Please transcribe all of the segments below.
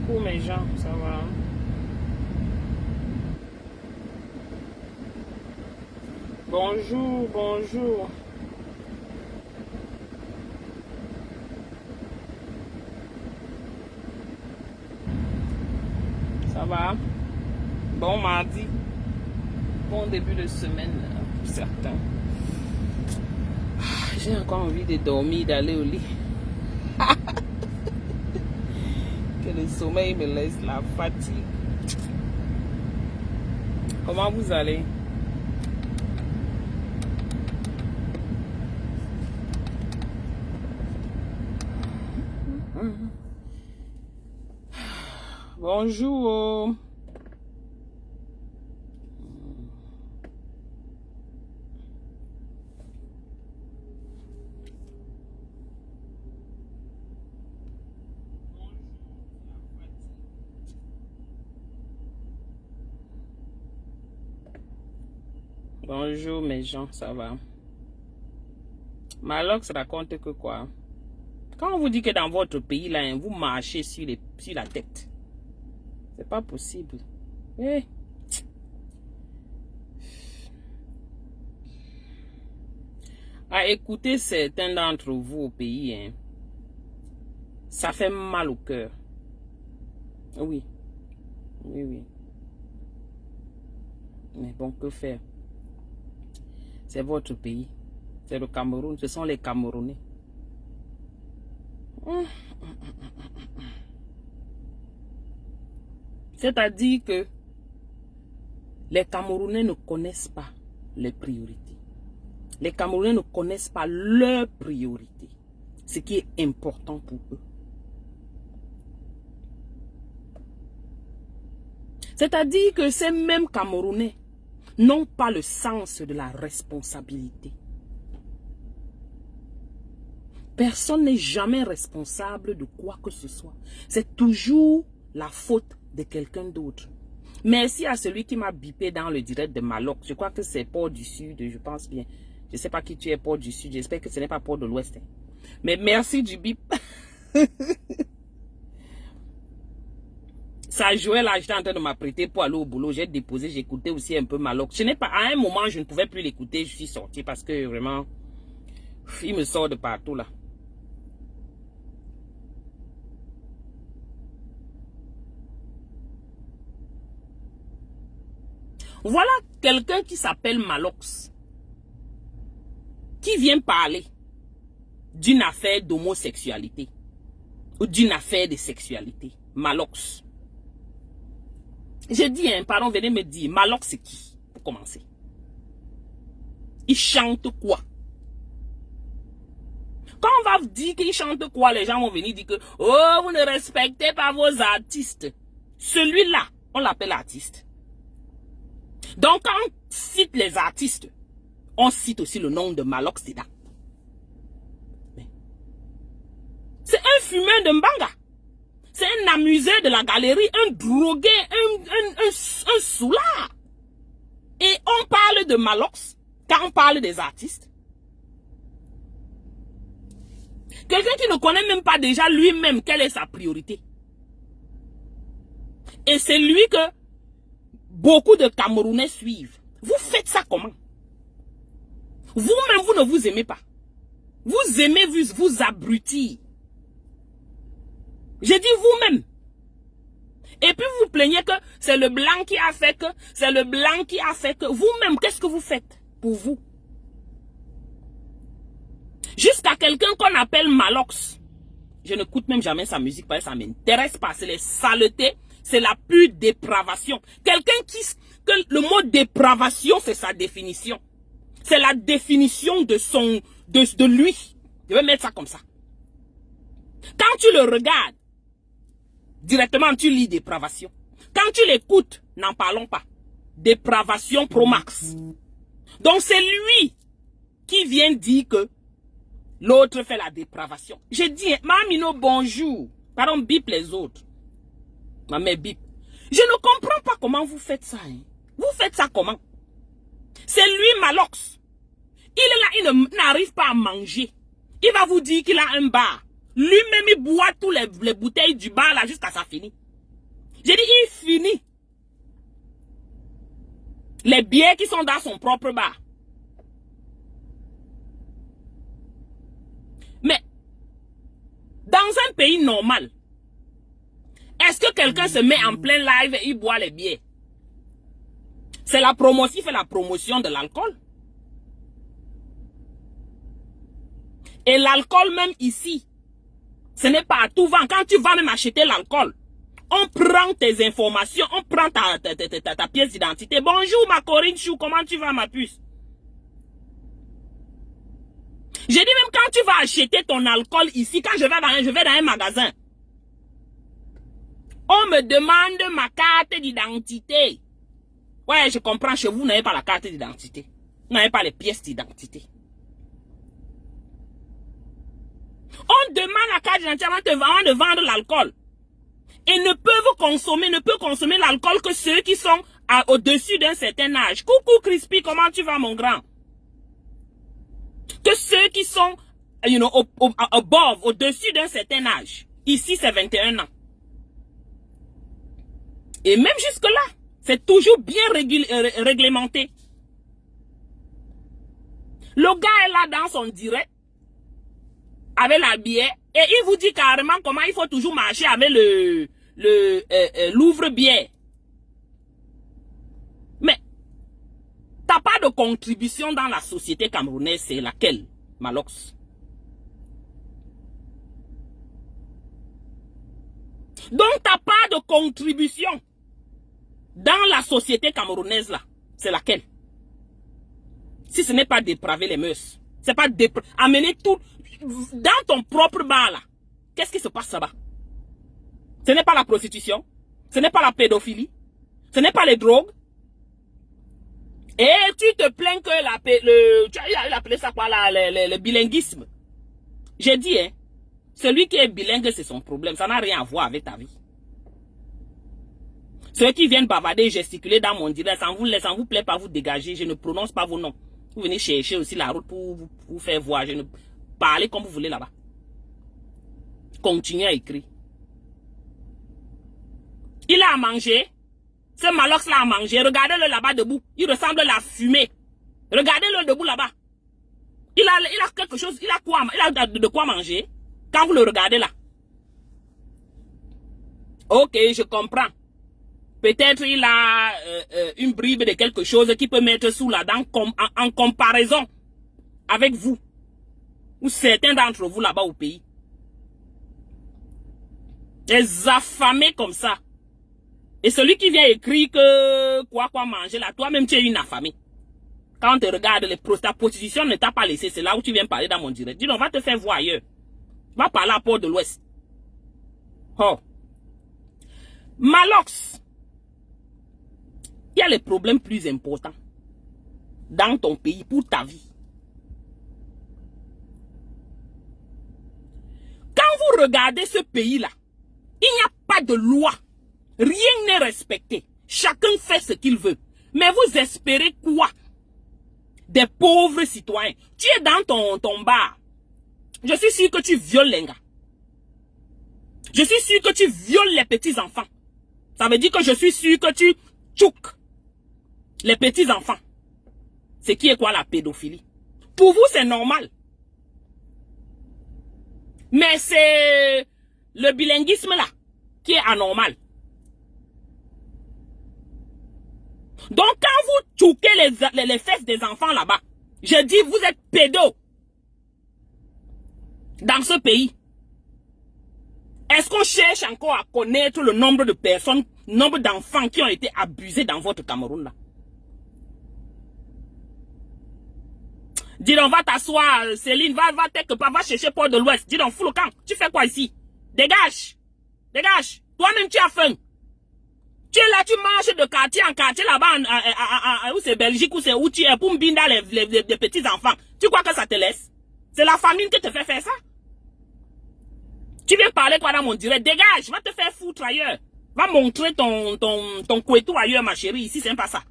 Coucou mes gens, ça va? Bonjour, bonjour. Ça va? Bon mardi. Bon début de semaine pour certains. J'ai encore envie de dormir, d'aller au lit. Que le sommeil me laisse la fatigue. Comment vous allez? Bonjour. Bonjour mes gens, ça va? Malox raconte que quoi? Quand on vous dit que dans votre pays, là, hein, vous marchez sur la tête. C'est pas possible. Eh. À écouter certains d'entre vous au pays, hein, ça fait mal au cœur. Oui. Oui, oui. Mais bon, que faire? C'est votre pays. C'est le Cameroun. Ce sont les Camerounais. C'est-à-dire que les Camerounais ne connaissent pas les priorités. Les Camerounais ne connaissent pas leurs priorités. Ce qui est important pour eux. C'est-à-dire que ces mêmes Camerounais n'ont pas le sens de la responsabilité. Personne n'est jamais responsable de quoi que ce soit. C'est toujours la faute de quelqu'un d'autre. Merci à celui qui m'a bipé dans le direct de Maloc. Je crois que c'est Port du Sud, je pense bien. Je ne sais pas qui tu es, Port du Sud. J'espère que ce n'est pas Port de l'Ouest. Mais merci du bip. Ça jouait là, j'étais en train de m'apprêter pour aller au boulot. J'ai déposé, j'écoutais aussi un peu Maloc. Je n'ai pas, à un moment, je ne pouvais plus l'écouter. Je suis sorti parce que vraiment, il me sort de partout là. Voilà quelqu'un qui s'appelle Malox, qui vient parler d'une affaire d'homosexualité ou d'une affaire de sexualité. Malox. J'ai dit, hein, pardon, venez me dire, Malox c'est qui, pour commencer? Il chante quoi? Quand on va dire qu'il chante quoi, les gens vont venir dire que, oh, vous ne respectez pas vos artistes. Celui-là, on l'appelle artiste. Donc, quand on cite les artistes, on cite aussi le nom de Malox dedans. C'est un fumeur de mbanga. C'est un amusé de la galerie, un drogué, un soulard. Et on parle de Malox quand on parle des artistes. Quelqu'un qui ne connaît même pas déjà lui-même quelle est sa priorité. Et c'est lui que beaucoup de Camerounais suivent. Vous faites ça comment? Vous-même, vous ne vous aimez pas. Vous aimez vous abrutir. J'ai dit vous-même. Et puis vous plaignez que c'est le blanc qui a fait que, c'est le blanc qui a fait que. Vous-même, qu'est-ce que vous faites pour vous? Jusqu'à quelqu'un qu'on appelle Malox. Je n'écoute même jamais sa musique parce que ça ne m'intéresse pas. C'est les saletés. C'est la pure dépravation. Quelqu'un que le mot dépravation, c'est sa définition. C'est la définition de lui. Je vais mettre ça comme ça. Quand tu le regardes, directement tu lis dépravation. Quand tu l'écoutes, n'en parlons pas. Dépravation pro max. Donc c'est lui qui vient dire que l'autre fait la dépravation. J'ai dit, Mamino, bonjour. Pardon, bip les autres. Ma mère bip. Je ne comprends pas comment vous faites ça. Hein. Vous faites ça comment? C'est lui, Malox. Il est là, il n'arrive pas à manger. Il va vous dire qu'il a un bar. Lui-même, il boit tous les bouteilles du bar là jusqu'à sa finie. J'ai dit, il finit les billets qui sont dans son propre bar. Mais, dans un pays normal, est-ce que quelqu'un se met en plein live et il boit les billets? C'est la promotion, il fait la promotion de l'alcool. Et l'alcool même ici, ce n'est pas à tout vent. Quand tu vas même acheter l'alcool, on prend tes informations, on prend ta pièce d'identité. Bonjour ma Corinne Chou, comment tu vas ma puce? J'ai dit même quand tu vas acheter ton alcool ici, quand je vais dans un magasin, on me demande ma carte d'identité. Ouais, je comprends, chez vous, vous n'avez pas la carte d'identité. Vous n'avez pas les pièces d'identité. On demande la carte d'identité avant de vendre l'alcool. Et ne peut consommer l'alcool que ceux qui sont au-dessus d'un certain âge. Coucou Crispy, comment tu vas mon grand? Que ceux qui sont, above, au-dessus d'un certain âge. Ici, c'est 21 ans. Et même jusque-là, c'est toujours bien réglementé. Le gars est là dans son direct, avec la bière, et il vous dit carrément comment il faut toujours marcher avec l'ouvre-bière. Mais, t'as pas de contribution dans la société camerounaise, c'est laquelle, Malox? Donc, t'as pas de contribution dans la société camerounaise là, c'est laquelle? Si ce n'est pas dépraver les mœurs, c'est pas amener tout dans ton propre bar là. Qu'est-ce qui se passe là-bas? Ce n'est pas la prostitution, ce n'est pas la pédophilie, ce n'est pas les drogues. Et tu te plains que tu as appelé ça quoi là, le bilinguisme. J'ai dit, hein, celui qui est bilingue, c'est son problème, ça n'a rien à voir avec ta vie. Ceux qui viennent bavarder et gesticuler dans mon direct, ça vous plaît pas vous dégager, je ne prononce pas vos noms. Vous venez chercher aussi la route pour vous faire voir, je ne parlez comme vous voulez là-bas. Continuez à écrire. Il a à manger. Ce Malox là a mangé. Regardez-le là-bas debout. Il ressemble à la fumée. Regardez-le debout là-bas. Il a quelque chose. Il a quoi? Il a de quoi manger. Quand vous le regardez là. Ok, je comprends. Peut-être il a une bribe de quelque chose qui peut mettre sous la dent en comparaison avec vous. Ou certains d'entre vous là-bas au pays. Des affamés comme ça. Et celui qui vient écrire que quoi manger là, toi-même tu es une affamée. Quand on te regarde, ta prostitution ne t'a pas laissé, c'est là où tu viens parler dans mon direct. Dis donc, va te faire voir ailleurs. Va parler à Port de l'Ouest. Oh. Malox. Il y a les problèmes plus importants dans ton pays pour ta vie. Quand vous regardez ce pays-là, il n'y a pas de loi. Rien n'est respecté. Chacun fait ce qu'il veut. Mais vous espérez quoi? Des pauvres citoyens. Tu es dans ton bar. Je suis sûr que tu violes les gars. Je suis sûr que tu violes les petits enfants. Ça veut dire que je suis sûr que tu tchouk les petits enfants. C'est qui est quoi la pédophilie? Pour vous, c'est normal. Mais c'est le bilinguisme là qui est anormal. Donc quand vous tchouquez les fesses des enfants là-bas, je dis vous êtes pédos. Dans ce pays. Est-ce qu'on cherche encore à connaître le nombre de personnes, nombre d'enfants qui ont été abusés dans votre Cameroun là? Dis donc, va t'asseoir, Céline, va quelque part, va chercher Port de l'Ouest. Dis donc, fous le camp. Tu fais quoi ici? Dégage. Dégage. Toi-même, tu as faim. Tu es là, tu marches de quartier en quartier là-bas, où c'est Belgique, où c'est où tu es, pour me binder les petits enfants. Tu crois que ça te laisse? C'est la famine qui te fait faire ça? Tu viens parler quoi dans mon direct? Dégage, va te faire foutre ailleurs. Va montrer ton couetou ailleurs, ma chérie. Ici, c'est pas ça.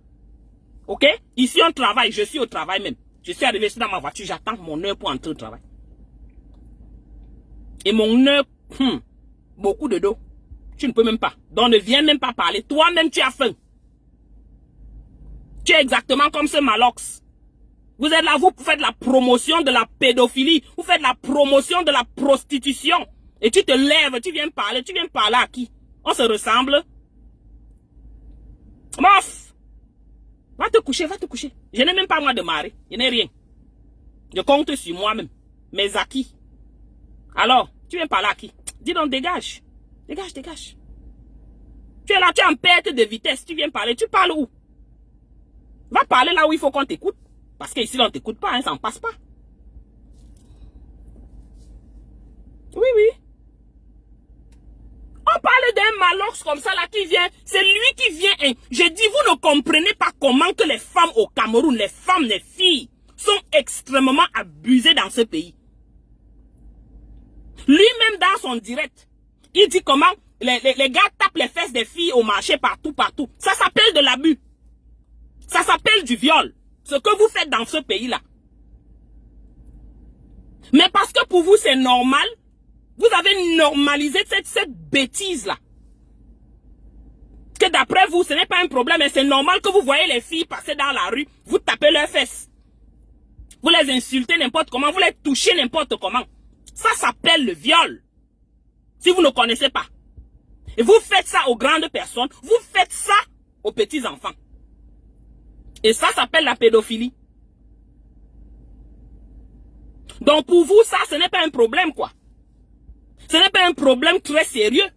Ok? Ici, on travaille. Je suis au travail même. Je suis arrivé dans ma voiture, j'attends mon heure pour entrer au travail. Et mon heure, beaucoup de dos. Tu ne peux même pas. Donc ne viens même pas parler. Toi-même, tu as faim. Tu es exactement comme ce Malox. Vous êtes là, vous faites la promotion de la pédophilie. Vous faites la promotion de la prostitution. Et tu te lèves, tu viens parler. Tu viens parler à qui? On se ressemble. Mof! Va te coucher, va te coucher. Je n'ai même pas moi de mari. Je n'ai rien. Je compte sur moi-même. Mes acquis. Alors, tu viens parler à qui? Dis donc, dégage. Dégage, dégage. Tu es là, tu es en perte de vitesse. Tu viens parler, tu parles où? Va parler là où il faut qu'on t'écoute. Parce qu'ici, on ne t'écoute pas, hein, ça ne passe pas. Oui, oui. On parle d'un Malox comme ça là qui vient. C'est lui qui vient. Hein. Je dis, vous ne comprenez pas comment que les femmes au Cameroun, les femmes, les filles, sont extrêmement abusées dans ce pays. Lui-même dans son direct, il dit comment les gars tapent les fesses des filles au marché partout, partout. Ça s'appelle de l'abus. Ça s'appelle du viol. Ce que vous faites dans ce pays-là. Mais parce que pour vous c'est normal, vous avez normalisé cette bêtise-là. Que d'après vous, ce n'est pas un problème, mais c'est normal que vous voyez les filles passer dans la rue, vous tapez leurs fesses. Vous les insultez n'importe comment, vous les touchez n'importe comment. Ça s'appelle le viol. Si vous ne connaissez pas. Et vous faites ça aux grandes personnes, vous faites ça aux petits enfants. Et ça s'appelle la pédophilie. Donc pour vous, ça, ce n'est pas un problème, quoi. Ce n'est pas un problème très sérieux.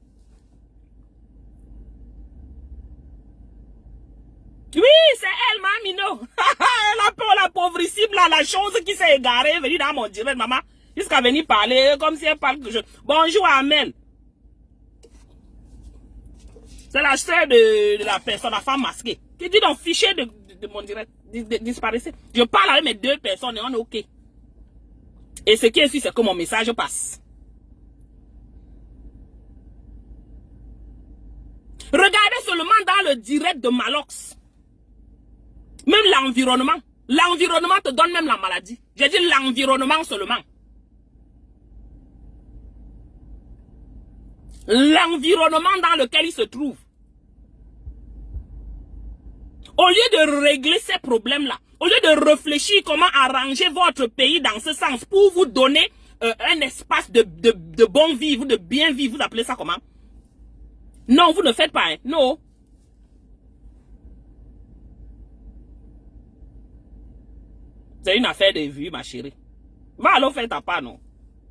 Oui, c'est elle, Mamino. la pauvrissime, là, la chose qui s'est égarée, venue dans mon direct, maman. Jusqu'à venir parler, comme si elle parle que je... Bonjour, Amel. C'est la sœur de la personne, la femme masquée. Qui dit donc, fichier de mon direct, disparaissait. Je parle avec mes deux personnes et on est OK. Et ce qui est sûr, c'est que mon message passe. Regardez seulement dans le direct de Malox. Même l'environnement. L'environnement te donne même la maladie. J'ai dit l'environnement seulement. L'environnement dans lequel il se trouve. Au lieu de régler ces problèmes-là, au lieu de réfléchir comment arranger votre pays dans ce sens pour vous donner un espace de bon vivre, de bien vivre, vous appelez ça comment? Non, vous ne faites pas, hein? Non. C'est une affaire de vue, ma chérie. Va alors faire ta part, non?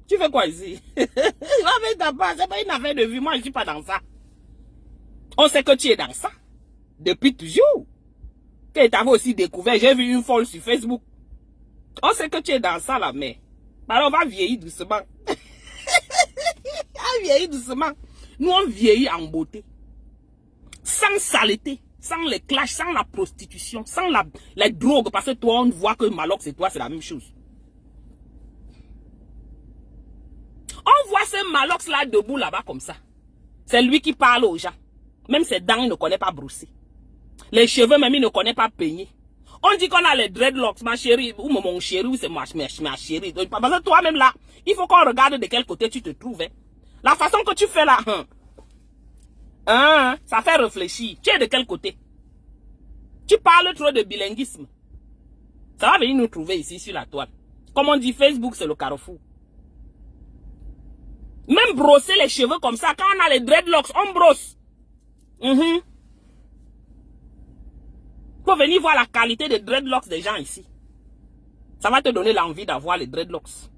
Tu fais quoi ici? Va faire ta part, c'est pas une affaire de vue, moi je suis pas dans ça. On sait que tu es dans ça. Depuis toujours. Que tu avais aussi découvert, j'ai vu une folle sur Facebook. On sait que tu es dans ça là, mais... Alors on va vieillir doucement. On vieillit doucement. Nous on vieillit en beauté. Sans saleté, sans les clashs, sans la prostitution, sans les drogues. Parce que toi on voit que Malox et toi c'est la même chose. On voit ce Malox là debout là-bas comme ça. C'est lui qui parle aux gens. Même ses dents il ne connaît pas brosser. Les cheveux même il ne connaît pas peigner. On dit qu'on a les dreadlocks, ma chérie, ou mon chéri, ou c'est ma chérie. Parce que toi-même là, il faut qu'on regarde de quel côté tu te trouves. Hein. La façon que tu fais là, ça fait réfléchir. Tu es de quel côté? Tu parles trop de bilinguisme. Ça va venir nous trouver ici sur la toile. Comme on dit, Facebook, c'est le carrefour. Même brosser les cheveux comme ça, quand on a les dreadlocks, on brosse. Faut venir voir la qualité des dreadlocks des gens ici. Ça va te donner l'envie d'avoir les dreadlocks.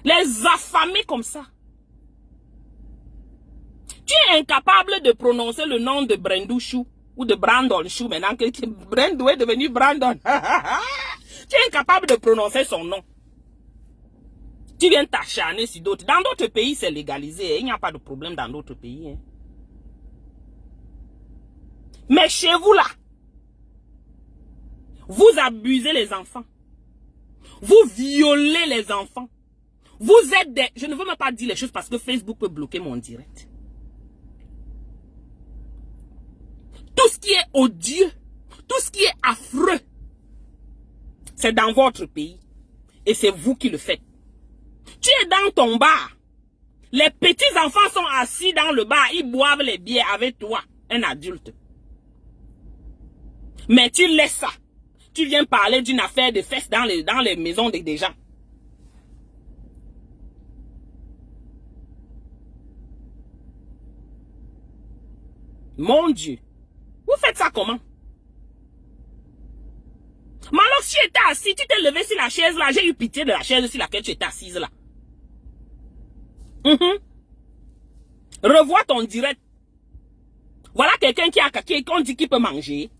Les affamer comme ça. Tu es incapable de prononcer le nom de Brandou Chou ou de Brandon Chou maintenant que Brandou est devenu Brandon. Tu es incapable de prononcer son nom. Tu viens t'acharner sur d'autres. Dans d'autres pays, c'est légalisé. Il n'y a pas de problème dans d'autres pays. Hein. Mais chez vous là, vous abusez les enfants. Vous violez les enfants. Vous êtes des... Je ne veux même pas dire les choses parce que Facebook peut bloquer mon direct. Tout ce qui est odieux, tout ce qui est affreux, c'est dans votre pays. Et c'est vous qui le faites. Tu es dans ton bar. Les petits enfants sont assis dans le bar. Ils boivent les bières avec toi, un adulte. Mais tu laisses ça. Tu viens parler d'une affaire de fesses dans les maisons des gens. Mon Dieu. Vous faites ça comment? Mais alors, si tu étais assis, tu t'es levé sur la chaise là, j'ai eu pitié de la chaise sur laquelle tu étais assise là. Revois ton direct. Voilà quelqu'un qu'on dit qu'il peut manger.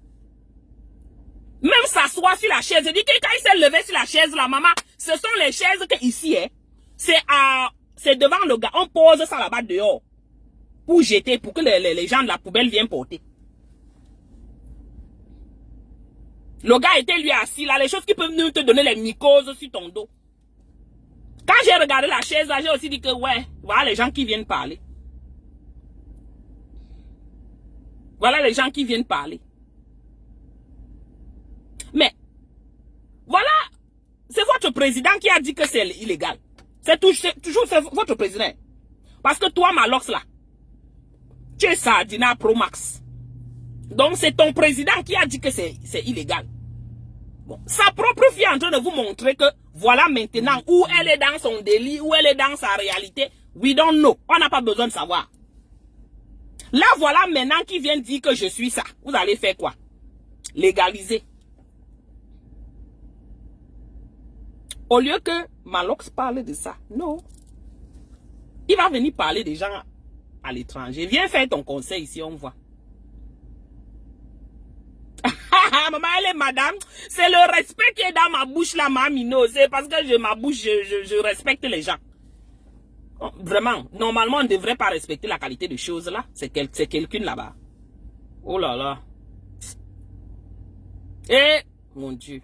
Même s'asseoir sur la chaise. Je dis que quand il s'est levé sur la chaise là, maman, ce sont les chaises que ici, c'est devant le gars. On pose ça là-bas dehors. Pour jeter, pour que les gens de la poubelle viennent porter. Le gars était lui assis là, les choses qui peuvent nous te donner les mycoses sur ton dos. Quand j'ai regardé la chaise là, j'ai aussi dit que ouais, voilà les gens qui viennent parler. Voilà les gens qui viennent parler. Mais, voilà, c'est votre président qui a dit que c'est illégal. C'est toujours votre président. Parce que toi, Malox là, tu es Sardina Pro Max. Donc c'est ton président qui a dit que c'est illégal. Bon, sa propre fille est en train de vous montrer que voilà maintenant où elle est dans son délit, où elle est dans sa réalité. We don't know. On n'a pas besoin de savoir. Là voilà maintenant qui vient dire que je suis ça. Vous allez faire quoi? Légaliser. Au lieu que Malox parle de ça, non. Il va venir parler des gens à l'étranger. Viens faire ton conseil ici, on voit. Maman, elle est madame. C'est le respect qui est dans ma bouche là, mamino. C'est parce que ma bouche, je respecte les gens. Vraiment, normalement, on ne devrait pas respecter la qualité de choses là. C'est quelqu'un là-bas. Oh là là. Eh, mon Dieu.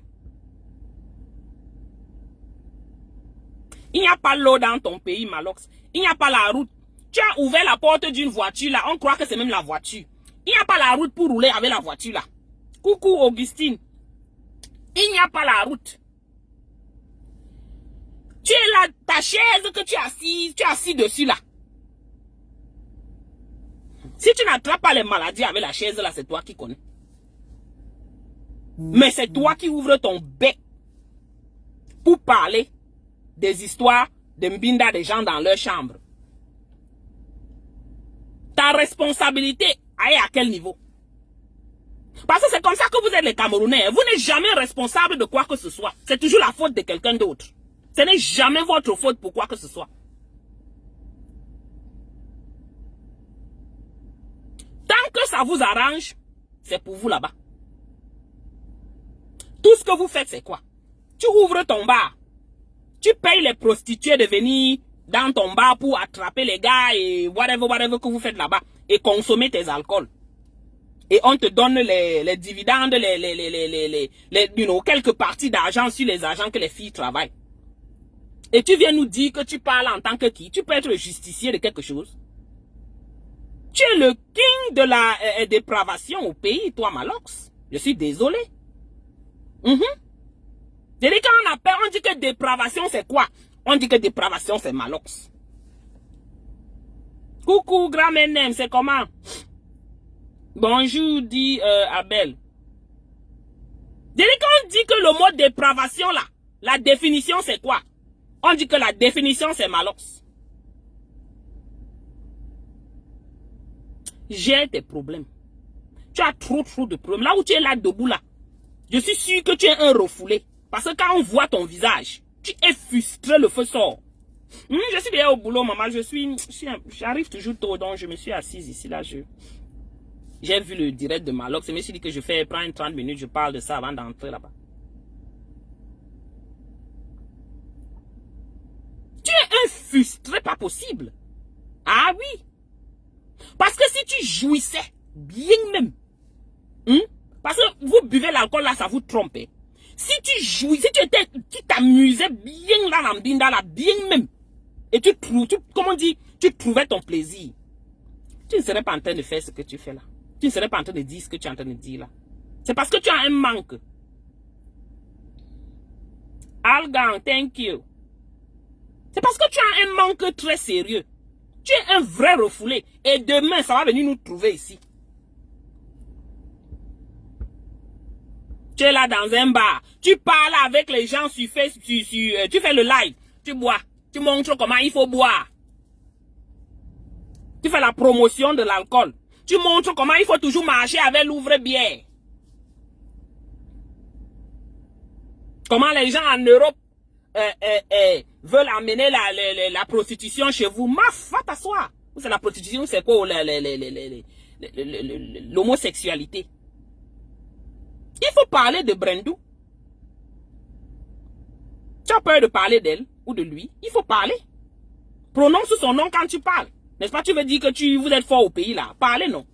Il n'y a pas l'eau dans ton pays, Malox. Il n'y a pas la route. Tu as ouvert la porte d'une voiture là. On croit que c'est même la voiture. Il n'y a pas la route pour rouler avec la voiture là. Coucou Augustine. Il n'y a pas la route. Tu es là, ta chaise que tu es assis dessus là. Si tu n'attrapes pas les maladies avec la chaise là, c'est toi qui connais. Mais c'est toi qui ouvres ton bec pour parler des histoires de Mbinda des gens dans leur chambre. Ta responsabilité est à quel niveau? Parce que c'est comme ça que vous êtes les Camerounais. Vous n'êtes jamais responsable de quoi que ce soit. C'est toujours la faute de quelqu'un d'autre. Ce n'est jamais votre faute pour quoi que ce soit. Tant que ça vous arrange, c'est pour vous là-bas. Tout ce que vous faites, c'est quoi? Tu ouvres ton bar. Tu payes les prostituées de venir dans ton bar pour attraper les gars et whatever que vous faites là-bas et consommer tes alcools. Et on te donne les dividendes, quelques parties d'argent sur les agents que les filles travaillent. Et tu viens nous dire que tu parles en tant que qui? Tu peux être le justicier de quelque chose. Tu es le king de la dépravation au pays, toi, Malox. Je suis désolé. Je dis quand on dit que dépravation, c'est quoi? On dit que dépravation, c'est Malox. Coucou, grand menem, c'est comment? Bonjour, dit Abel. Je dis quand on dit que le mot dépravation, là, la définition, c'est quoi? On dit que la définition, c'est Malox. J'ai des problèmes. Tu as trop de problèmes. Là où tu es là debout, là, je suis sûr que tu es un refoulé. Parce que quand on voit ton visage, tu es frustré, le feu sort. Je suis déjà au boulot, maman. J'arrive toujours tôt, donc je me suis assise ici, là. J'ai vu le direct de Malox. Je me suis dit que je fais prendre 30 minutes, je parle de ça avant d'entrer là-bas. Tu es un frustré, pas possible. Ah oui. Parce que si tu jouissais bien même, parce que vous buvez l'alcool là, ça vous trompe. Si tu jouissais, tu t'amusais bien là, dans Mbinda là, bien même, et tu trouvais ton plaisir, tu ne serais pas en train de faire ce que tu fais là. Tu ne serais pas en train de dire ce que tu es en train de dire là. C'est parce que tu as un manque. Algan, thank you. C'est parce que tu as un manque très sérieux. Tu es un vrai refoulé. Et demain, ça va venir nous trouver ici. Tu es là dans un bar. Tu parles avec les gens sur Facebook. Tu fais le live. Tu bois. Tu montres comment il faut boire. Tu fais la promotion de l'alcool. Tu montres comment il faut toujours marcher avec l'ouvre-bière. Comment les gens en Europe veulent amener la prostitution chez vous. Maf, va t'asseoir. C'est la prostitution, c'est quoi l'homosexualité. Il faut parler de Brendou. Tu as peur de parler d'elle ou de lui. Il faut parler. Prononce son nom quand tu parles. N'est-ce pas? Tu veux dire que vous êtes fort au pays là. Parlez, non.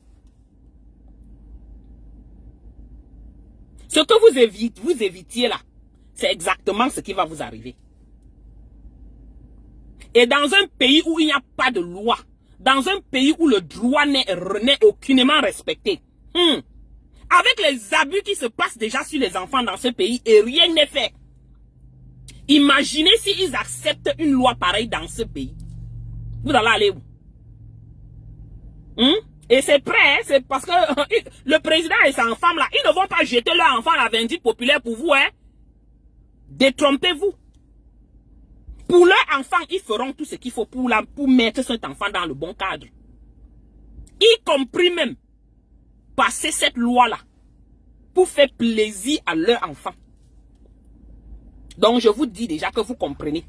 Ce que vous évitiez là, c'est exactement ce qui va vous arriver. Et dans un pays où il n'y a pas de loi, dans un pays où le droit n'est aucunement respecté, avec les abus qui se passent déjà sur les enfants dans ce pays et rien n'est fait. Imaginez s'ils acceptent une loi pareille dans ce pays. Vous allez aller où? Et c'est prêt, hein? C'est parce que le président et sa femme là, ils ne vont pas jeter leur enfant à la vindicte populaire pour vous, hein? Détrompez-vous. Pour leur enfant, ils feront tout ce qu'il faut pour mettre cet enfant dans le bon cadre. Y compris même passer cette loi-là pour faire plaisir à leur enfant. Donc je vous dis déjà que vous comprenez.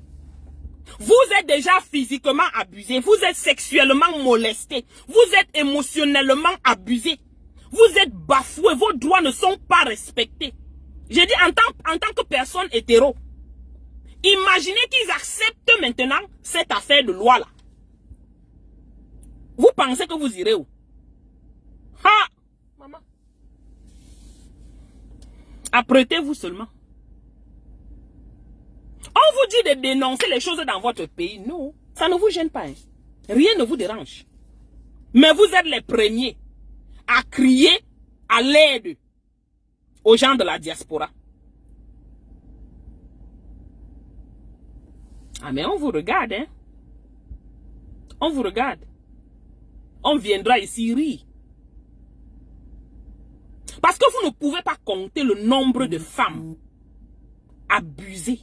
Vous êtes déjà physiquement abusé, vous êtes sexuellement molesté, vous êtes émotionnellement abusé, vous êtes bafoué, vos droits ne sont pas respectés. J'ai dit en tant que personne hétéro, imaginez qu'ils acceptent maintenant cette affaire de loi-là. Vous pensez que vous irez où? Ah, maman. Apprêtez-vous seulement. On vous dit de dénoncer les choses dans votre pays. Non, ça ne vous gêne pas. Hein. Rien ne vous dérange. Mais vous êtes les premiers à crier à l'aide aux gens de la diaspora. Ah mais on vous regarde, hein. On vous regarde. On viendra ici rire. Parce que vous ne pouvez pas compter le nombre de femmes abusées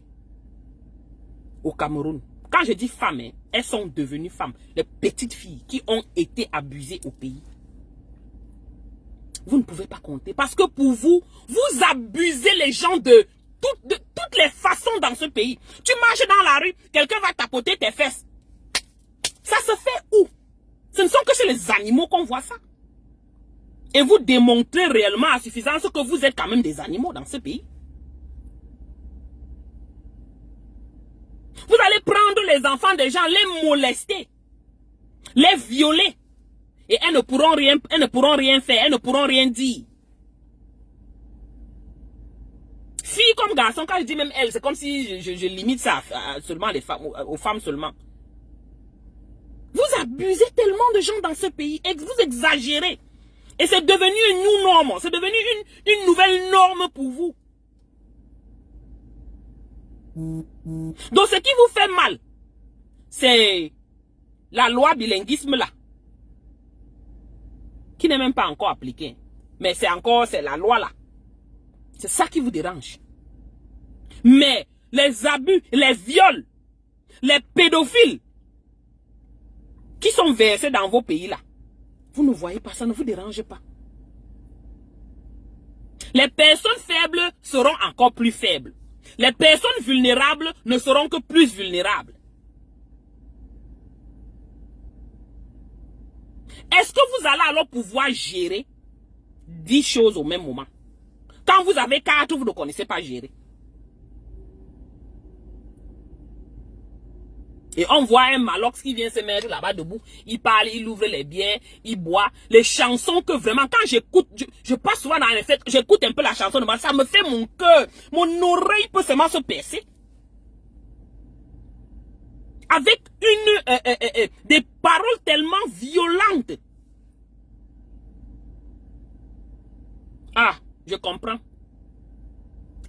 au Cameroun. Quand je dis femmes, hein, elles sont devenues femmes. Les petites filles qui ont été abusées au pays. Vous ne pouvez pas compter. Parce que pour vous, vous abusez les gens de toutes les façons dans ce pays. Tu marches dans la rue, quelqu'un va tapoter tes fesses. Ça se fait où? Ce ne sont que chez les animaux qu'on voit ça. Et vous démontrez réellement à suffisance que vous êtes quand même des animaux dans ce pays. Vous allez prendre les enfants des gens, les molester, les violer. Et elles ne pourront rien faire, elles ne pourront rien dire. Filles comme garçons, quand je dis même elles, c'est comme si je limite ça seulement aux femmes seulement. Vous abusez tellement de gens dans ce pays, et vous exagérez. Et c'est devenu une new norme, c'est devenu une nouvelle norme pour vous. Donc ce qui vous fait mal, c'est la loi bilinguisme là, qui n'est même pas encore appliquée. Mais c'est la loi là. C'est ça qui vous dérange. Mais les abus, les viols, les pédophiles qui sont versés dans vos pays là, vous ne voyez pas, ça ne vous dérange pas. Les personnes faibles seront encore plus faibles. Les personnes vulnérables ne seront que plus vulnérables. Est-ce que vous allez alors pouvoir gérer 10 choses au même moment? Quand vous avez 4, vous ne connaissez pas gérer. Et on voit un Malox qui vient se mettre là-bas debout. Il parle, il ouvre les bières, il boit. Les chansons que vraiment, quand j'écoute, je passe souvent dans les fêtes, j'écoute un peu la chanson de moi, ça me fait mon cœur. Mon oreille peut seulement se percer. Avec des paroles tellement violentes. Ah, je comprends.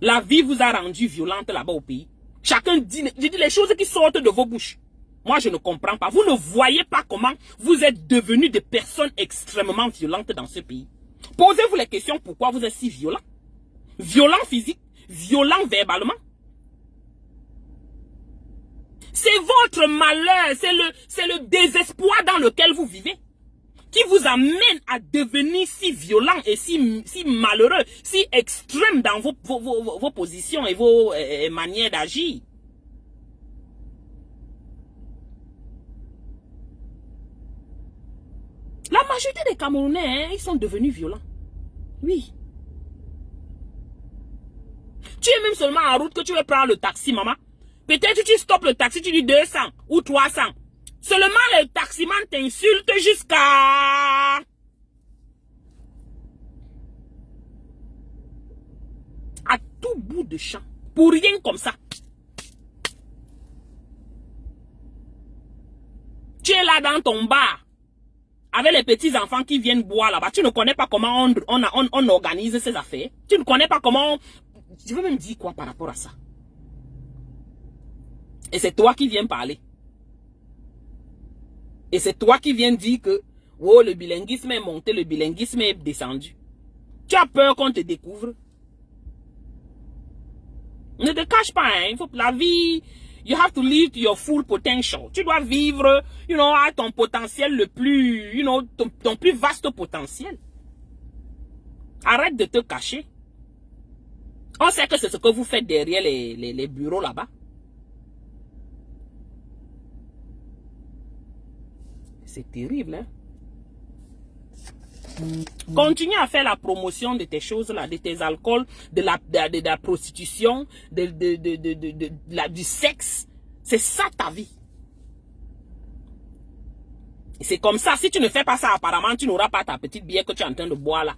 La vie vous a rendu violente là-bas au pays. Chacun dit, je dis les choses qui sortent de vos bouches. Moi, je ne comprends pas. Vous ne voyez pas comment vous êtes devenus des personnes extrêmement violentes dans ce pays. Posez-vous les questions pourquoi vous êtes si violent. Violent physique, violent verbalement. C'est votre malheur, c'est le désespoir dans lequel vous vivez qui vous amène à devenir si violent et si malheureux, si extrême dans vos positions et vos manières d'agir. La majorité des Camerounais, ils sont devenus violents. Oui. Tu es même seulement en route que tu veux prendre le taxi, maman. Peut-être que tu stoppes le taxi, tu dis 200 ou 300. Seulement le taximan t'insulte jusqu'à... à tout bout de champ. Pour rien comme ça. Tu es là dans ton bar. Avec les petits enfants qui viennent boire là-bas. Tu ne connais pas comment on organise ces affaires. Tu ne connais pas comment... Je veux même dire quoi par rapport à ça. Et c'est toi qui viens parler. Et c'est toi qui viens dire que oh, le bilinguisme est monté, le bilinguisme est descendu. Tu as peur qu'on te découvre. Ne te cache pas, hein. Il faut la vie, you have to live to your full potential. Tu dois vivre, à ton potentiel le plus, ton plus vaste potentiel. Arrête de te cacher. On sait que c'est ce que vous faites derrière les bureaux là-bas. C'est terrible, hein? Continue à faire la promotion de tes choses là, de tes alcools, de la prostitution, du sexe. C'est ça ta vie. Et c'est comme ça, si tu ne fais pas ça, apparemment, tu n'auras pas ta petite bière que tu es en train de boire là.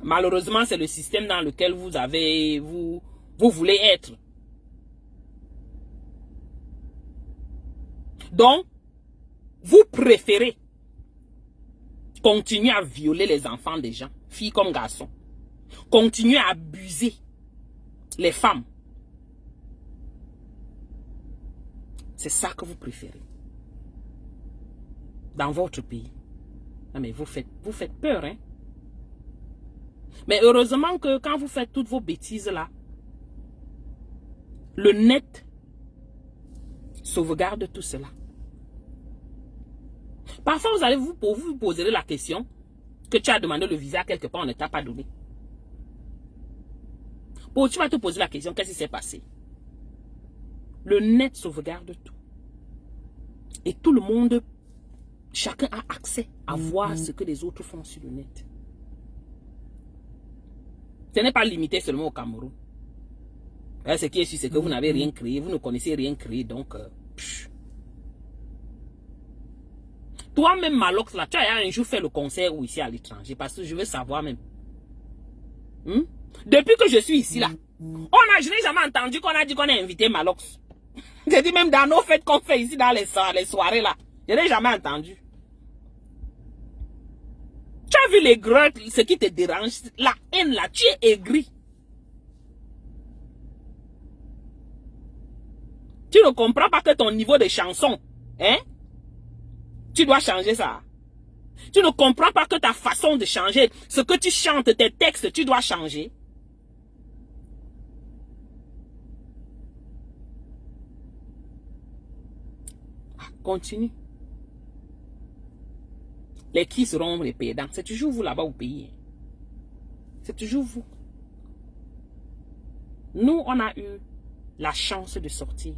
Malheureusement, c'est le système dans lequel vous voulez être. Donc, vous préférez continuer à violer les enfants des gens, filles comme garçons. Continuer à abuser les femmes. C'est ça que vous préférez. Dans votre pays. Non mais vous faites peur, hein. Mais heureusement que quand vous faites toutes vos bêtises là, le net sauvegarde tout cela. Parfois, vous poserez la question que tu as demandé le visa quelque part, on ne t'a pas donné. Bon, tu vas te poser la question, qu'est-ce qui s'est passé? Le net sauvegarde tout. Et tout le monde, chacun a accès à voir ce que les autres font sur le net. Ce n'est pas limité seulement au Cameroun. Ce qui est sûr, c'est que vous n'avez rien créé, vous ne connaissez rien créé, donc... Toi-même, Malox, là, tu as un jour fait le concert ou ici à l'étranger, parce que je veux savoir même. Depuis que je suis ici, là, je n'ai jamais entendu qu'on a dit qu'on a invité Malox. J'ai dit même dans nos fêtes qu'on fait ici, dans les soirées, là, je n'ai jamais entendu. Tu as vu les grottes, ce qui te dérange, la haine, là, tu es aigri. Tu ne comprends pas que ton niveau de chanson, hein? Tu dois changer ça. Tu ne comprends pas que ta façon de changer, ce que tu chantes, tes textes, tu dois changer. Continue. Qui seront les perdants? C'est toujours vous là-bas au pays. C'est toujours vous. Nous, on a eu la chance de sortir.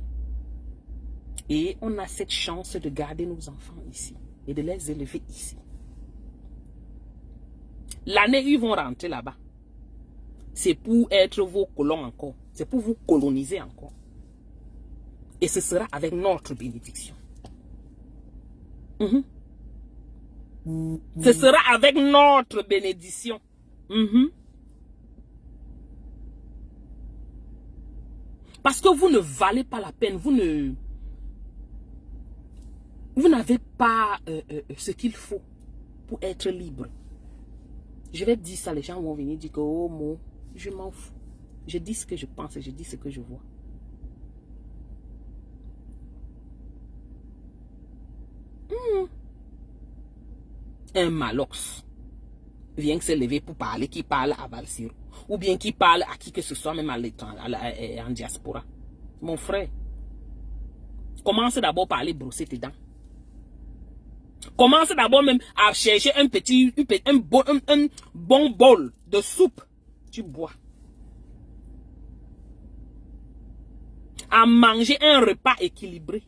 Et on a cette chance de garder nos enfants ici et de les élever ici. L'année où ils vont rentrer là-bas, c'est pour être vos colons encore. C'est pour vous coloniser encore. Et ce sera avec notre bénédiction. Ce sera avec notre bénédiction. Parce que vous ne valez pas la peine. Vous n'avez pas ce qu'il faut pour être libre. Je vais dire ça, les gens vont venir dire que oh, Je m'en fous. Je dis ce que je pense et je dis ce que je vois. Un malox vient se lever pour parler, qui parle à Valsiro, ou bien qui parle à qui que ce soit, même en diaspora. Mon frère, commence d'abord par aller brosser tes dents. Commence d'abord même à chercher un bon bol de soupe. Tu bois. À manger un repas équilibré.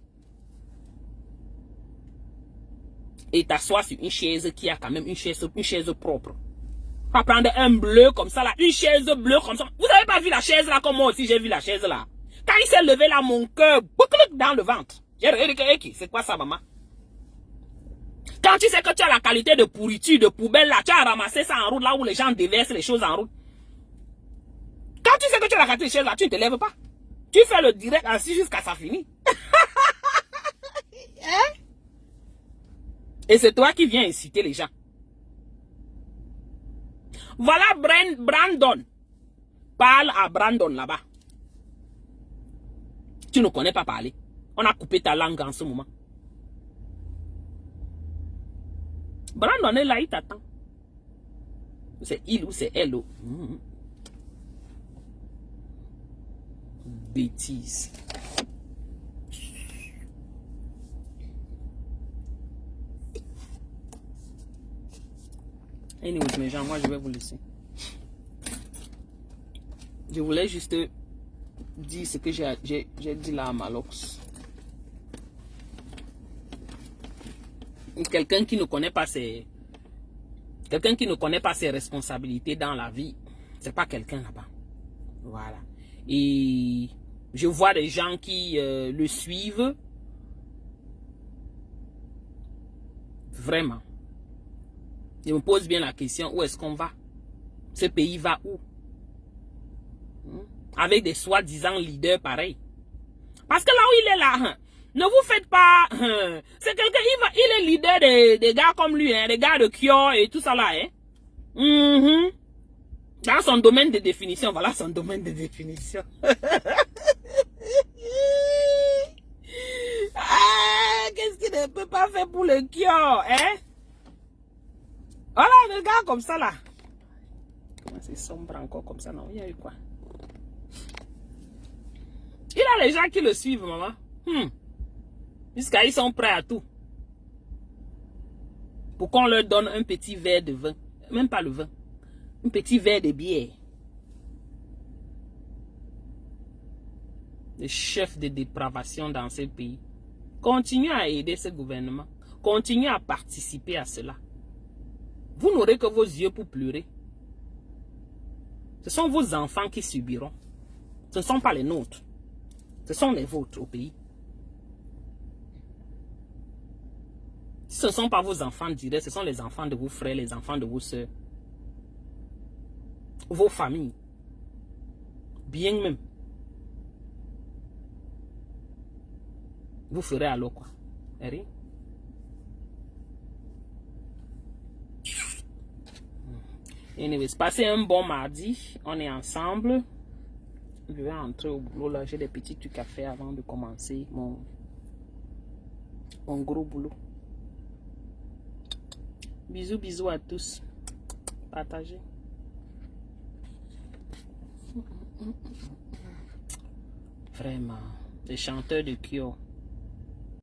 Et t'asseoir sur une chaise qui a quand même une chaise propre. Pas prendre un bleu comme ça là, une chaise bleue comme ça. Vous avez pas vu la chaise là comme moi aussi j'ai vu la chaise là. Quand il s'est levé là, mon cœur dans le ventre. J'ai regardé, c'est quoi ça maman? Quand tu sais que tu as la qualité de pourriture, de poubelle là, tu as ramassé ça en route là où les gens déversent les choses en route. Quand tu sais que tu as la qualité de chaise là, tu ne te lèves pas. Tu fais le direct ainsi jusqu'à ça finit. Hein? Et c'est toi qui viens inciter les gens. Voilà Brandon. Parle à Brandon là-bas. Tu ne connais pas parler. On a coupé ta langue en ce moment. Brandon est là, il t'attend. C'est il ou c'est elle. Bêtise. Anyways, mes gens, moi je vais vous laisser. Je voulais juste dire ce que j'ai dit là à Malox. Quelqu'un qui ne connaît pas ses responsabilités dans la vie, c'est pas quelqu'un là-bas. Voilà. Et je vois des gens qui le suivent. Vraiment. Je me pose bien la question, où est-ce qu'on va? Ce pays va où? Avec des soi-disant leaders pareils. Parce que là où il est là, ne vous faites pas... c'est quelqu'un, il est leader des gars comme lui, des gars de Kyo et tout ça là. Dans son domaine de définition, voilà son domaine de définition. Qu'est-ce qu'il ne peut pas faire pour le Kyo, hein? Voilà, des gars comme ça là. Comment c'est sombre encore comme ça, non? Il y a eu quoi? Il a les gens qui le suivent, maman. Jusqu'à ils sont prêts à tout. Pour qu'on leur donne un petit verre de vin. Même pas le vin. Un petit verre de bière. Le chef de dépravation dans ce pays. Continuez à aider ce gouvernement. Continuez à participer à cela. Vous n'aurez que vos yeux pour pleurer. Ce sont vos enfants qui subiront. Ce ne sont pas les nôtres. Ce sont les vôtres au pays. Si ce ne sont pas vos enfants directs, ce sont les enfants de vos frères, les enfants de vos soeurs. Vos familles. Bien même. Vous ferez alors quoi? Rien. Anyways, passez un bon mardi. On est ensemble. Je vais entrer au boulot là. J'ai des petits trucs à faire avant de commencer mon gros boulot. Bisous, bisous à tous. Partagez. Vraiment. Les chanteurs de Kyo.